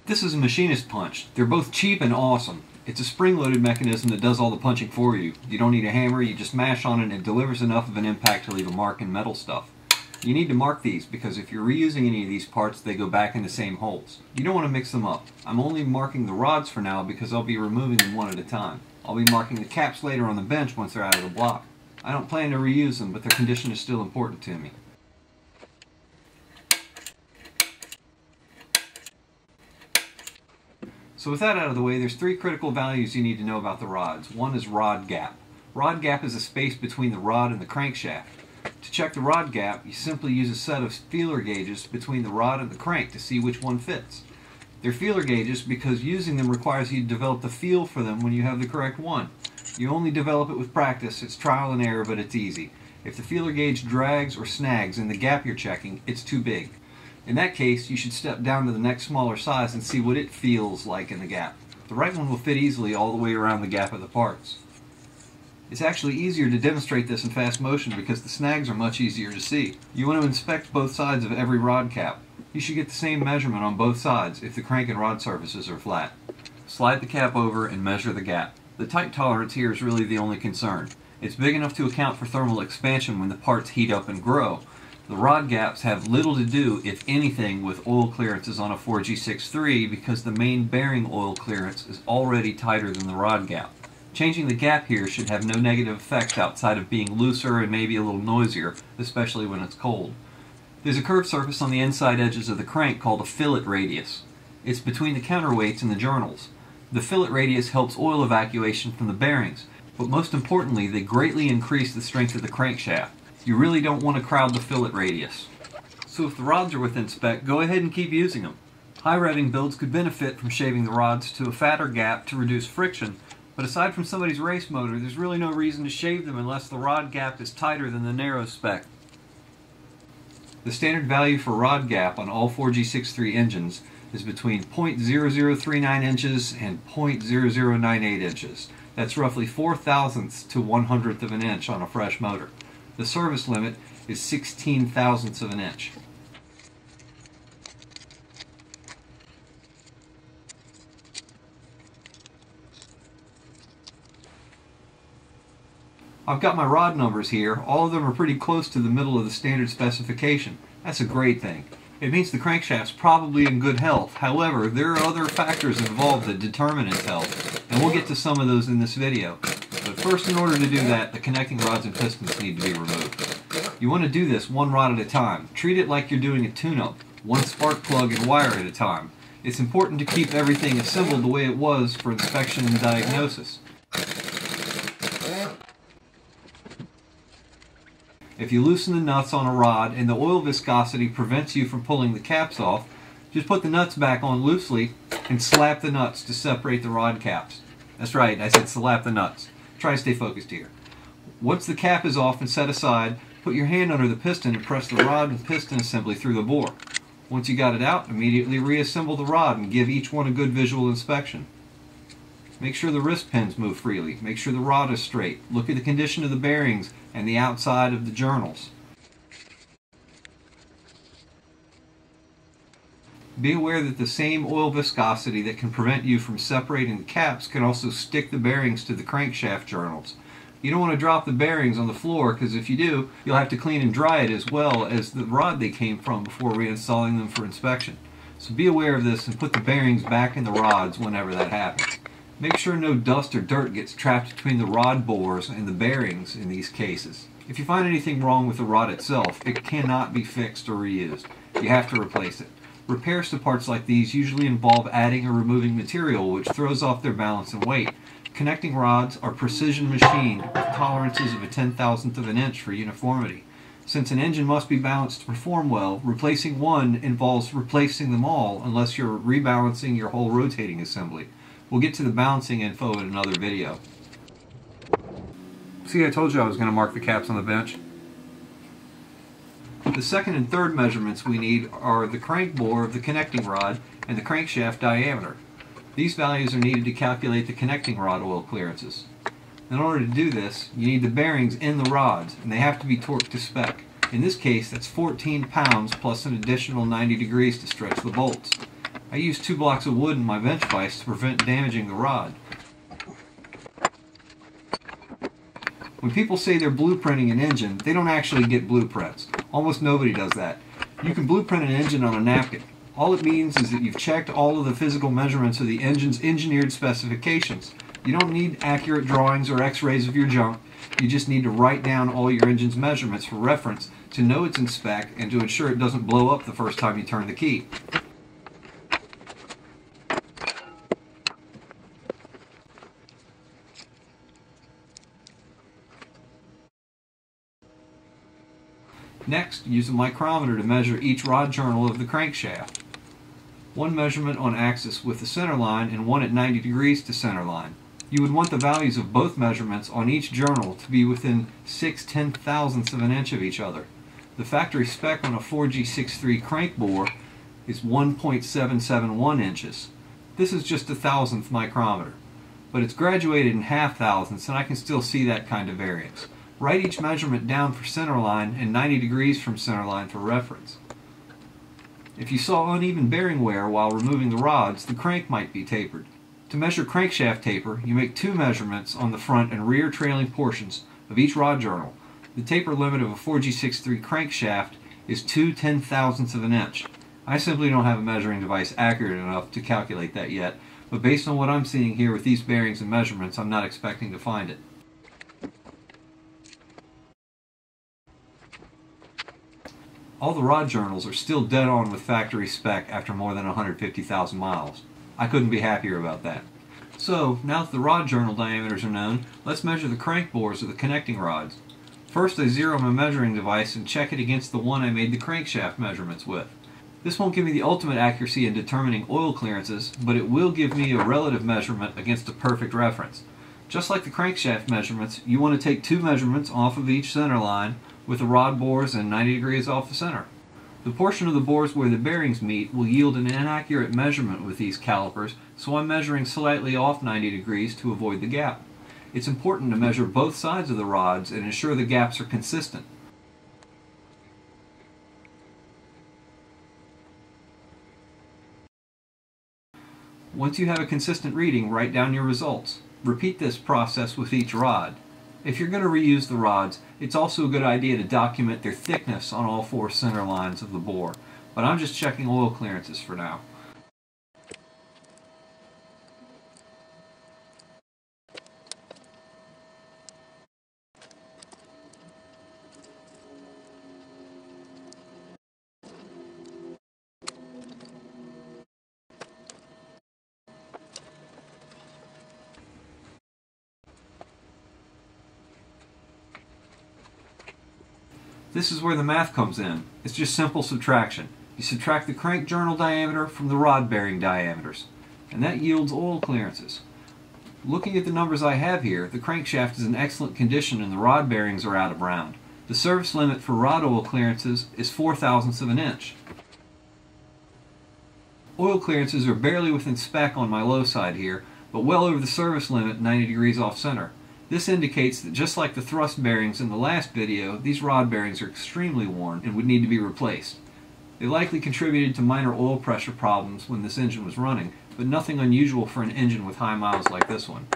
This is a machinist punch. They're both cheap and awesome. It's a spring-loaded mechanism that does all the punching for you. You don't need a hammer, you just mash on it and it delivers enough of an impact to leave a mark in metal stuff. You need to mark these because if you're reusing any of these parts, they go back in the same holes. You don't want to mix them up. I'm only marking the rods for now because I'll be removing them one at a time. I'll be marking the caps later on the bench once they're out of the block. I don't plan to reuse them, but their condition is still important to me. So with that out of the way, there's three critical values you need to know about the rods. One is rod gap. Rod gap is a space between the rod and the crankshaft. To check the rod gap, you simply use a set of feeler gauges between the rod and the crank to see which one fits. They're feeler gauges because using them requires you to develop the feel for them when you have the correct one. You only develop it with practice. It's trial and error, but it's easy. If the feeler gauge drags or snags in the gap you're checking, it's too big. In that case, you should step down to the next smaller size and see what it feels like in the gap. The right one will fit easily all the way around the gap of the parts. It's actually easier to demonstrate this in fast motion because the snags are much easier to see. You want to inspect both sides of every rod cap. You should get the same measurement on both sides if the crank and rod surfaces are flat. Slide the cap over and measure the gap. The tight tolerance here is really the only concern. It's big enough to account for thermal expansion when the parts heat up and grow. The rod gaps have little to do, if anything, with oil clearances on a 4G63 because the main bearing oil clearance is already tighter than the rod gap. Changing the gap here should have no negative effect outside of being looser and maybe a little noisier, especially when it's cold. There's a curved surface on the inside edges of the crank called a fillet radius. It's between the counterweights and the journals. The fillet radius helps oil evacuation from the bearings, but most importantly, they greatly increase the strength of the crankshaft. You really don't want to crowd the fillet radius. So if the rods are within spec, go ahead and keep using them. High revving builds could benefit from shaving the rods to a fatter gap to reduce friction, but aside from somebody's race motor, there's really no reason to shave them unless the rod gap is tighter than the narrow spec. The standard value for rod gap on all 4G63 engines is between 0.0039 inches and 0.0098 inches. That's roughly 4/1000ths to 1/100th of an inch on a fresh motor. The service limit is 16/1000ths of an inch. I've got my rod numbers here. All of them are pretty close to the middle of the standard specification. That's a great thing. It means the crankshaft's probably in good health. However, there are other factors involved that determine its health, and we'll get to some of those in this video. But first, in order to do that, the connecting rods and pistons need to be removed. You want to do this one rod at a time. Treat it like you're doing a tune-up, one spark plug and wire at a time. It's important to keep everything assembled the way it was for inspection and diagnosis. If you loosen the nuts on a rod and the oil viscosity prevents you from pulling the caps off, just put the nuts back on loosely and slap the nuts to separate the rod caps. That's right, I said slap the nuts. Try to stay focused here. Once the cap is off and set aside, put your hand under the piston and press the rod and piston assembly through the bore. Once you got it out, immediately reassemble the rod and give each one a good visual inspection. Make sure the wrist pins move freely. Make sure the rod is straight. Look at the condition of the bearings and the outside of the journals. Be aware that the same oil viscosity that can prevent you from separating the caps can also stick the bearings to the crankshaft journals. You don't want to drop the bearings on the floor because if you do, you'll have to clean and dry it as well as the rod they came from before reinstalling them for inspection. So be aware of this and put the bearings back in the rods whenever that happens. Make sure no dust or dirt gets trapped between the rod bores and the bearings in these cases. If you find anything wrong with the rod itself, it cannot be fixed or reused. You have to replace it. Repairs to parts like these usually involve adding or removing material which throws off their balance and weight. Connecting rods are precision machined with tolerances of a 10,000th of an inch for uniformity. Since an engine must be balanced to perform well, replacing one involves replacing them all unless you're rebalancing your whole rotating assembly. We'll get to the balancing info in another video. See, I told you I was going to mark the caps on the bench. The second and third measurements we need are the crank bore of the connecting rod and the crankshaft diameter. These values are needed to calculate the connecting rod oil clearances. In order to do this, you need the bearings in the rods, and they have to be torqued to spec. In this case, that's 14 pounds plus an additional 90 degrees to stretch the bolts. I use 2 blocks of wood in my bench vise to prevent damaging the rod. When people say they're blueprinting an engine, they don't actually get blueprints. Almost nobody does that. You can blueprint an engine on a napkin. All it means is that you've checked all of the physical measurements of the engine's engineered specifications. You don't need accurate drawings or x-rays of your junk. You just need to write down all your engine's measurements for reference to know it's in spec and to ensure it doesn't blow up the first time you turn the key. Next, use a micrometer to measure each rod journal of the crankshaft. One measurement on axis with the center line and one at 90 degrees to center line. You would want the values of both measurements on each journal to be within 6/10,000ths of an inch of each other. The factory spec on a 4G63 crank bore is 1.771 inches. This is just a thousandth micrometer, but it's graduated in half thousandths and I can still see that kind of variance. Write each measurement down for center line and 90 degrees from center line for reference. If you saw uneven bearing wear while removing the rods, the crank might be tapered. To measure crankshaft taper, you make 2 measurements on the front and rear trailing portions of each rod journal. The taper limit of a 4G63 crankshaft is 2/10,000ths of an inch. I simply don't have a measuring device accurate enough to calculate that yet, but based on what I'm seeing here with these bearings and measurements, I'm not expecting to find it. All the rod journals are still dead on with factory spec after more than 150,000 miles. I couldn't be happier about that. So, now that the rod journal diameters are known, let's measure the crank bores of the connecting rods. First, I zero my measuring device and check it against the one I made the crankshaft measurements with. This won't give me the ultimate accuracy in determining oil clearances, but it will give me a relative measurement against a perfect reference. Just like the crankshaft measurements, you want to take 2 measurements off of each center line, with the rod bores and 90 degrees off the center. The portion of the bores where the bearings meet will yield an inaccurate measurement with these calipers, so I'm measuring slightly off 90 degrees to avoid the gap. It's important to measure both sides of the rods and ensure the gaps are consistent. Once you have a consistent reading, write down your results. Repeat this process with each rod. If you're going to reuse the rods, it's also a good idea to document their thickness on all 4 center lines of the bore, but I'm just checking oil clearances for now. This is where the math comes in. It's just simple subtraction. You subtract the crank journal diameter from the rod bearing diameters, and that yields oil clearances. Looking at the numbers I have here, the crankshaft is in excellent condition and the rod bearings are out of round. The service limit for rod oil clearances is 4/1000ths of an inch. Oil clearances are barely within spec on my low side here, but well over the service limit 90 degrees off center. This indicates that just like the thrust bearings in the last video, these rod bearings are extremely worn and would need to be replaced. They likely contributed to minor oil pressure problems when this engine was running, but nothing unusual for an engine with high miles like this one.